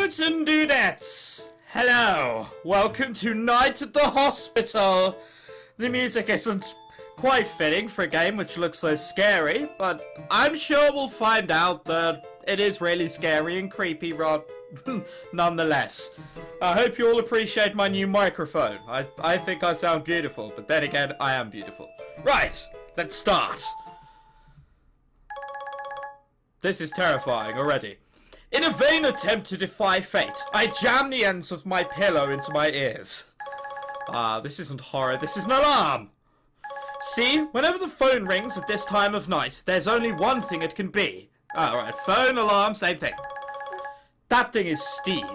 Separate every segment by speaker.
Speaker 1: Dudes and dudettes, hello, welcome to Night at the Hospital. The music isn't quite fitting for a game which looks so scary, but I'm sure we'll find out that it is really scary and creepy nonetheless. I hope you all appreciate my new microphone. I think I sound beautiful, but then again, I am beautiful. Right, let's start. This is terrifying already. In a vain attempt to defy fate, I jam the ends of my pillow into my ears. This isn't horror, this is an alarm. See, whenever the phone rings at this time of night, there's only one thing it can be. Alright, phone, alarm, same thing. That thing is Steve.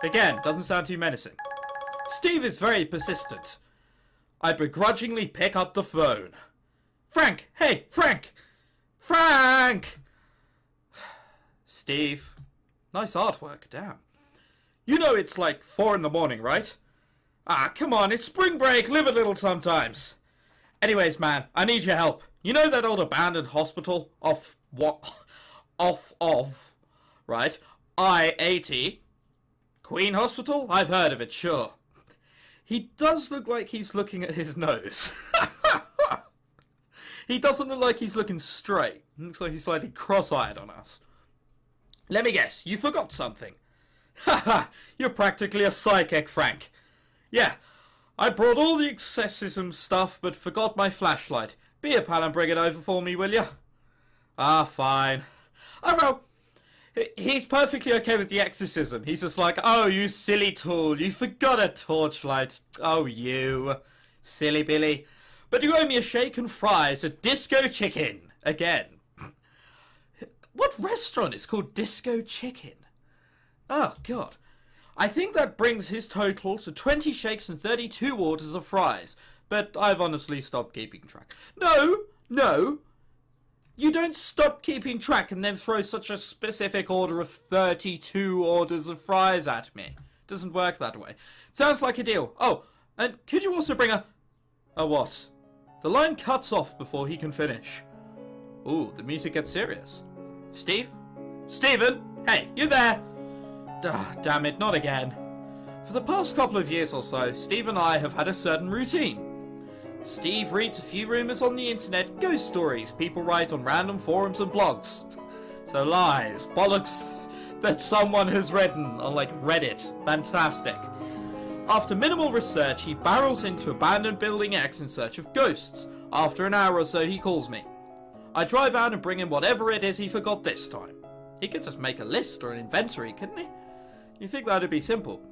Speaker 1: Again, doesn't sound too menacing. Steve is very persistent. I begrudgingly pick up the phone. Frank! Hey, Frank! Frank! Steve. Nice artwork, damn. You know it's like 4 in the morning, right? Come on, it's spring break, live a little sometimes. Anyways, man, I need your help. You know that old abandoned hospital off, right? I-80? Queen Hospital? I've heard of it, sure. He does look like he's looking at his nose. He doesn't look like he's looking straight. Looks like he's slightly cross-eyed on us. Let me guess, you forgot something. Haha, you're practically a psychic, Frank. Yeah, I brought all the exorcism stuff, but forgot my flashlight. Be a pal and bring it over for me, will you? Fine. Oh, well, he's perfectly okay with the exorcism. He's just like, oh, you silly tool, you forgot a torchlight. Oh, you. Silly Billy. But you owe me a shake and fries, a disco chicken. Again. What restaurant is called Disco Chicken? Oh, God. I think that brings his total to 20 shakes and 32 orders of fries. But I've honestly stopped keeping track. No. You don't stop keeping track and then throw such a specific order of 32 orders of fries at me. Doesn't work that way. Sounds like a deal. Oh, and could you also bring a what? The line cuts off before he can finish. Ooh, the music gets serious. Steve? Steven? Hey, you there? Damn it, not again. For the past couple of years or so, Steve and I have had a certain routine. Steve reads a few rumours on the internet, ghost stories people write on random forums and blogs. So lies, bollocks that someone has written on like Reddit. Fantastic. After minimal research, he barrels into abandoned building X in search of ghosts. After an hour or so, he calls me. I drive out and bring him whatever it is he forgot this time. He could just make a list or an inventory, couldn't he? You think that'd be simple.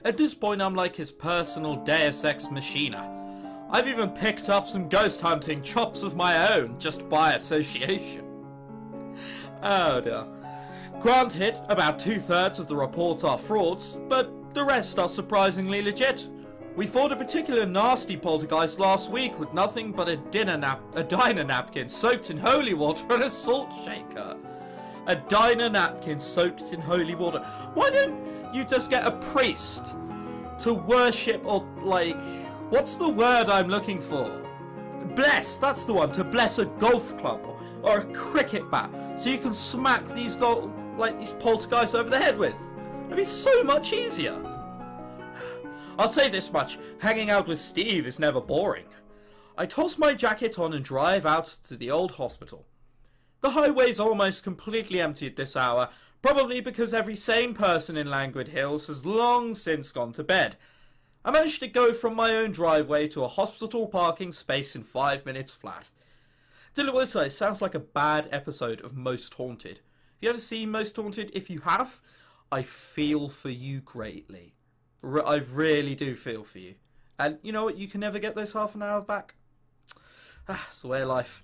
Speaker 1: At this point, I'm like his personal Deus Ex Machina. I've even picked up some ghost hunting chops of my own, just by association. Oh dear. Granted, about 2/3 of the reports are frauds, but the rest are surprisingly legit. We fought a particular nasty poltergeist last week with nothing but a diner napkin soaked in holy water and a salt shaker. A diner napkin soaked in holy water. Why don't you just get a priest to worship, or like, what's the word I'm looking for? Bless, that's the one, to bless a golf club or a cricket bat, so you can smack these poltergeists over the head with. It'd be so much easier. I'll say this much, hanging out with Steve is never boring. I toss my jacket on and drive out to the old hospital. The highway's almost completely empty at this hour, probably because every sane person in Languid Hills has long since gone to bed. I managed to go from my own driveway to a hospital parking space in 5 minutes flat. Delaware sounds like a bad episode of Most Haunted. Have you ever seen Most Haunted? If you have, I feel for you greatly. I really do feel for you. And you know what? You can never get those half an hour back. It's the way of life.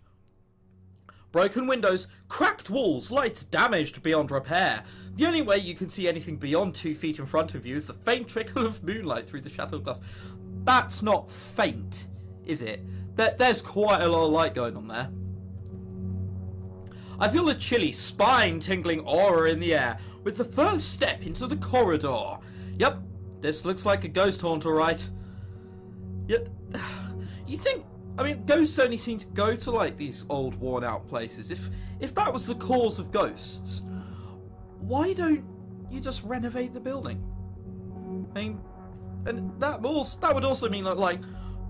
Speaker 1: Broken windows, cracked walls, lights damaged beyond repair. The only way you can see anything beyond 2 feet in front of you is the faint trickle of moonlight through the shattered glass. That's not faint, is it? There's quite a lot of light going on there. I feel a chilly, spine-tingling aura in the air with the first step into the corridor. Yep. This looks like a ghost haunt, alright. Yet, you think, I mean, ghosts only seem to go to, like, these old, worn-out places. If that was the cause of ghosts, why don't you just renovate the building? I mean, and that would also mean that, like,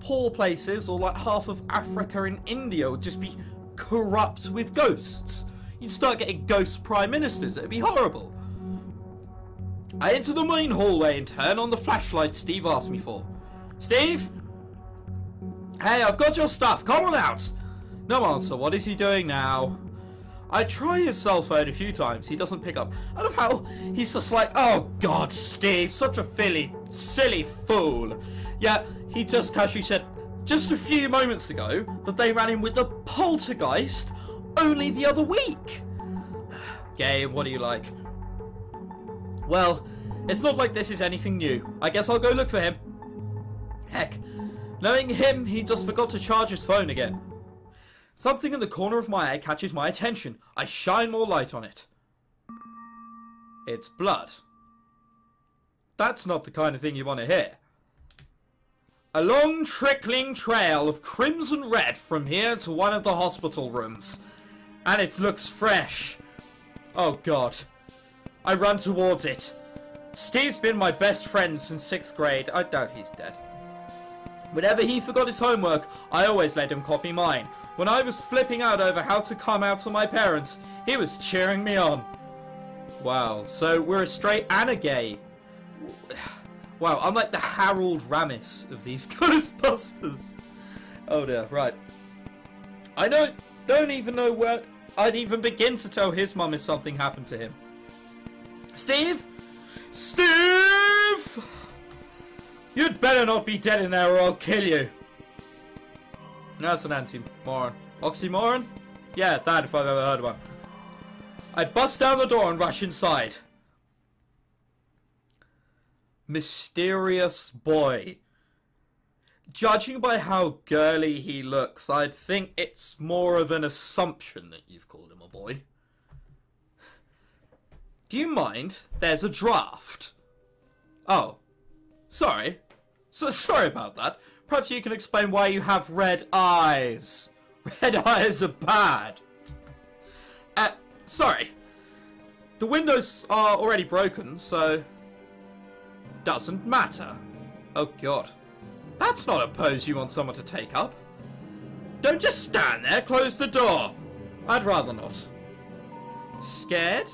Speaker 1: poor places or like half of Africa and India would just be corrupt with ghosts. You'd start getting ghost prime ministers. It'd be horrible. I enter the main hallway and turn on the flashlight Steve asked me for. Steve? Hey, I've got your stuff. Come on out. No answer. What is he doing now? I try his cell phone a few times. He doesn't pick up. I love how he's just like, oh God, Steve, such a silly fool. Yeah, he just casually said just a few moments ago that they ran in with a poltergeist only the other week. Game, what do you like? Well, it's not like this is anything new. I guess I'll go look for him. Heck, knowing him, he just forgot to charge his phone again. Something in the corner of my eye catches my attention. I shine more light on it. It's blood. That's not the kind of thing you want to hear. A long trickling trail of crimson red from here to one of the hospital rooms. And it looks fresh. Oh God. I run towards it. Steve's been my best friend since 6th grade. I doubt he's dead. Whenever he forgot his homework, I always let him copy mine. When I was flipping out over how to come out to my parents, he was cheering me on. Wow, so we're a straight and a gay. Wow, I'm like the Harold Ramis of these Ghostbusters. Oh dear, right. I don't even know where I'd even begin to tell his mum if something happened to him. Steve? Steve! You'd better not be dead in there or I'll kill you. That's an anti-moron. Oxymoron? Yeah, that if I've ever heard one. I bust down the door and rush inside. Mysterious boy. Judging by how girly he looks, I'd think it's more of an assumption that you've called him a boy. Do you mind? There's a draft. Oh. Sorry. Sorry about that. Perhaps you can explain why you have red eyes. Red eyes are bad. Sorry. The windows are already broken, so... doesn't matter. Oh God. That's not a pose you want someone to take up. Don't just stand there, close the door. I'd rather not. Scared?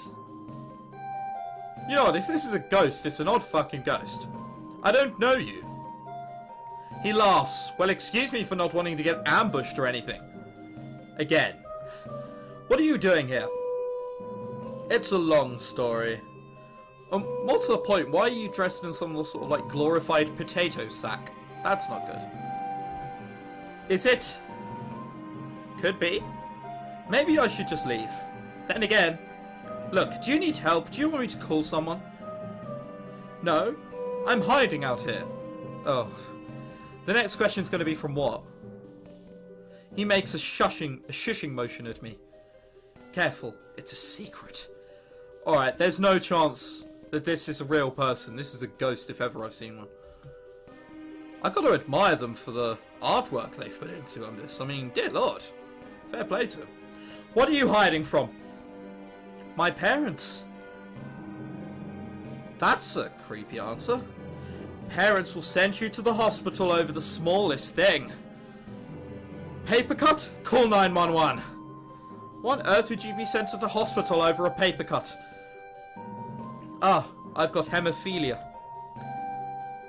Speaker 1: You know what, if this is a ghost, it's an odd fucking ghost. I don't know you. He laughs. Well, excuse me for not wanting to get ambushed or anything. Again. What are you doing here? It's a long story. What's the point? Why are you dressed in some sort of like glorified potato sack? That's not good. Is it? Could be. Maybe I should just leave. Then again, look, do you need help? Do you want me to call someone? No, I'm hiding out here. Oh. The next question's going to be from what? He makes a shushing motion at me. Careful, it's a secret. Alright, there's no chance that this is a real person. This is a ghost if ever I've seen one. I've got to admire them for the artwork they've put into on this. I mean, dear Lord. Fair play to them. What are you hiding from? My parents. That's a creepy answer. Parents will send you to the hospital over the smallest thing. Paper cut? Call 911. Why on earth would you be sent to the hospital over a paper cut? Ah, I've got hemophilia.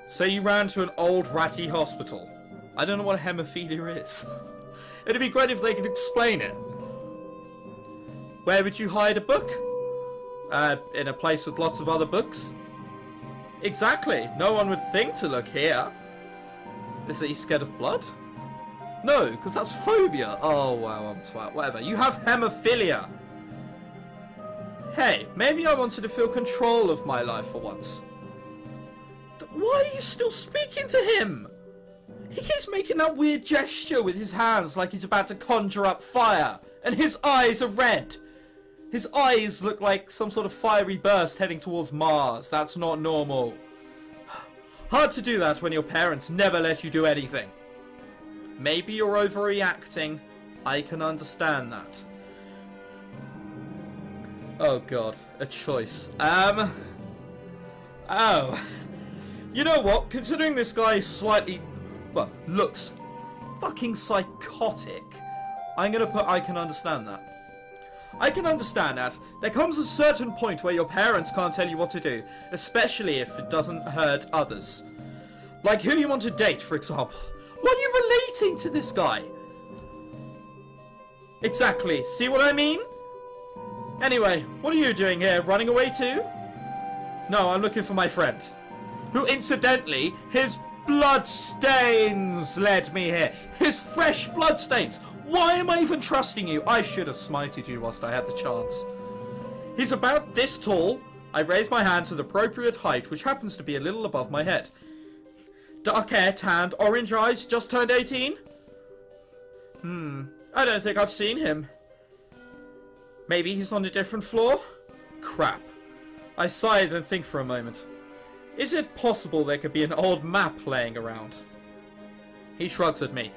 Speaker 1: So you ran to an old ratty hospital. I don't know what hemophilia is. It'd be great if they could explain it. Where would you hide a book? In a place with lots of other books? Exactly. No one would think to look here. Is he scared of blood? No, because that's phobia. Oh, wow, I'm twat. Whatever. You have hemophilia. Hey, maybe I wanted to feel control of my life for once. Why are you still speaking to him? He keeps making that weird gesture with his hands like he's about to conjure up fire. And his eyes are red. His eyes look like some sort of fiery burst heading towards Mars. That's not normal. Hard to do that when your parents never let you do anything. Maybe you're overreacting. I can understand that. Oh God, a choice. Oh. You know what? Considering this guy is slightly... well, looks fucking psychotic, I'm gonna put I can understand that. I can understand that. There comes a certain point where your parents can't tell you what to do, especially if it doesn't hurt others. Like who you want to date, for example. What are you relating to this guy? Exactly. See what I mean? Anyway, what are you doing here? Running away too? No, I'm looking for my friend. Who, incidentally, his bloodstains led me here. His fresh bloodstains. Why am I even trusting you? I should have smited you whilst I had the chance. He's about this tall. I raise my hand to the appropriate height, which happens to be a little above my head. Dark hair, tanned, orange eyes, just turned 18? I don't think I've seen him. Maybe he's on a different floor? Crap. I sigh then think for a moment. Is it possible there could be an old map laying around? He shrugs at me.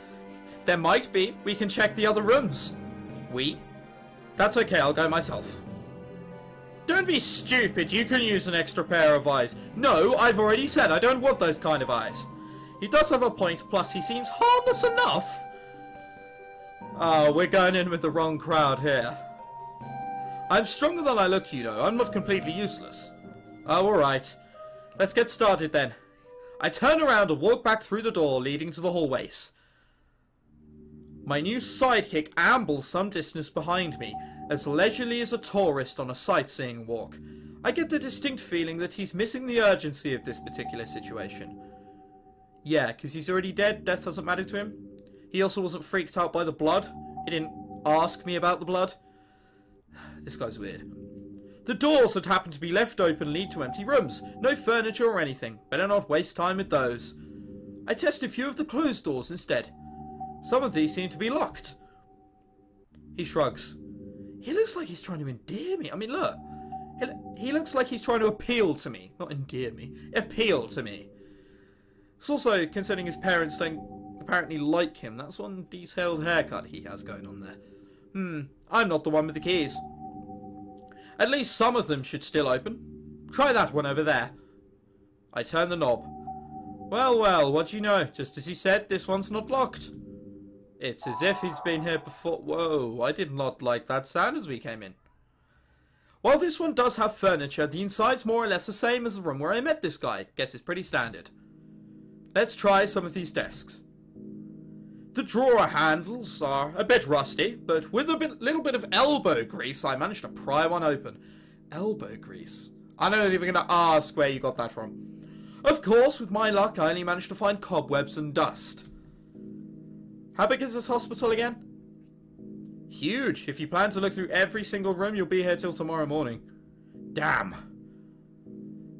Speaker 1: There might be. We can check the other rooms. We? That's okay, I'll go myself. Don't be stupid, you can use an extra pair of eyes. No, I've already said I don't want those kind of eyes. He does have a point, plus he seems harmless enough. Oh, we're going in with the wrong crowd here. I'm stronger than I look, you know. I'm not completely useless. Oh, alright. Let's get started then. I turn around and walk back through the door leading to the hallways. My new sidekick ambles some distance behind me, as leisurely as a tourist on a sightseeing walk. I get the distinct feeling that he's missing the urgency of this particular situation. Yeah, because he's already dead, death doesn't matter to him. He also wasn't freaked out by the blood. He didn't ask me about the blood. This guy's weird. The doors that happen to be left open lead to empty rooms. No furniture or anything. Better not waste time with those. I test a few of the closed doors instead. Some of these seem to be locked. He shrugs. He looks like he's trying to endear me. I mean, look. He looks like he's trying to appeal to me. Not endear me. Appeal to me. It's also, considering his parents don't apparently like him, that's one detailed haircut he has going on there. I'm not the one with the keys. At least some of them should still open. Try that one over there. I turn the knob. Well, well, what do you know? Just as he said, this one's not locked. It's as if he's been here before. Whoa, I did not like that sound as we came in. While this one does have furniture, the inside's more or less the same as the room where I met this guy. Guess it's pretty standard. Let's try some of these desks. The drawer handles are a bit rusty, but with a little bit of elbow grease, I managed to pry one open. Elbow grease? I'm not even going to ask where you got that from. Of course, with my luck, I only managed to find cobwebs and dust. How big is this hospital again? Huge. If you plan to look through every single room, you'll be here till tomorrow morning. Damn.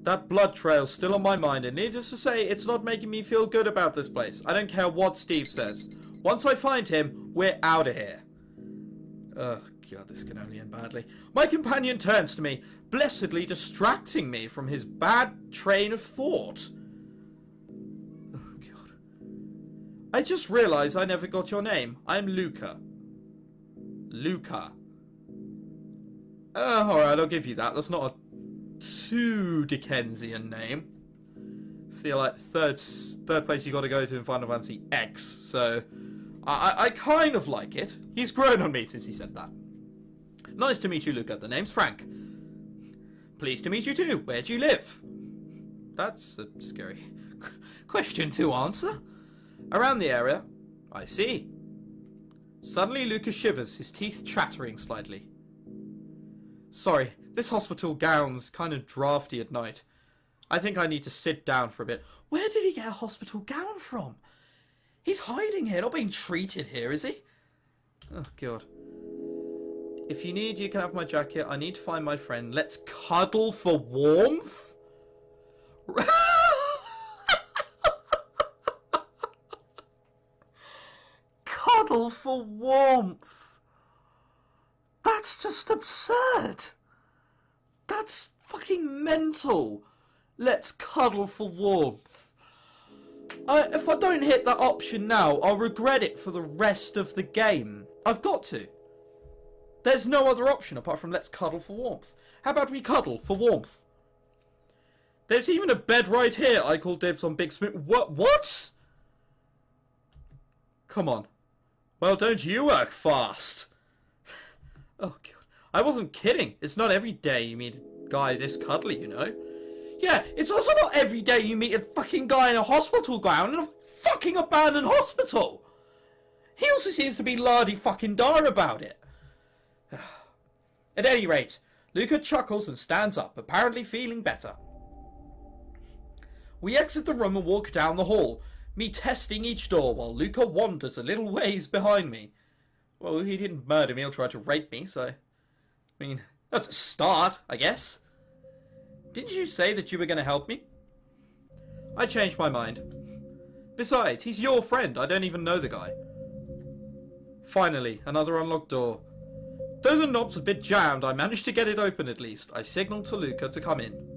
Speaker 1: That blood trail's still on my mind, and needless to say, it's not making me feel good about this place. I don't care what Steve says. Once I find him, we're out of here. Oh, God, this can only end badly. My companion turns to me, blessedly distracting me from his bad train of thought. Oh, God. I just realised I never got your name. I'm Luca. Luca. Alright, I'll give you that. That's not a too Dickensian name. It's the like third place you got to go to in Final Fantasy X, so I kind of like it. He's grown on me since he said that. Nice to meet you, Luca. The name's Frank. Pleased to meet you too. Where do you live? That's a scary question to answer. Around the area. I see. Suddenly Luca shivers, his teeth chattering slightly. Sorry, this hospital gown's kind of drafty at night. I think I need to sit down for a bit. Where did he get a hospital gown from? He's hiding here, not being treated here, is he? Oh, God. If you need, you can have my jacket. I need to find my friend. Let's cuddle for warmth? Cuddle for warmth. That's just absurd. That's fucking mental. Let's cuddle for warmth. If I don't hit that option now, I'll regret it for the rest of the game. I've got to. There's no other option apart from let's cuddle for warmth. How about we cuddle for warmth? There's even a bed right here. I call dibs on Big Smooth. What? Come on. Well, don't you work fast. Oh, God. I wasn't kidding. It's not every day you meet a guy this cuddly, you know. Yeah, it's also not every day you meet a fucking guy in a hospital gown in a fucking abandoned hospital. He also seems to be lardy fucking dar about it. At any rate, Luca chuckles and stands up, apparently feeling better. We exit the room and walk down the hall, me testing each door while Luca wanders a little ways behind me. Well, he didn't murder me or try to rape me, so... I mean, that's a start, I guess. Didn't you say that you were going to help me? I changed my mind. Besides, he's your friend. I don't even know the guy. Finally, another unlocked door. Though the knob's a bit jammed, I managed to get it open at least. I signalled to Luca to come in.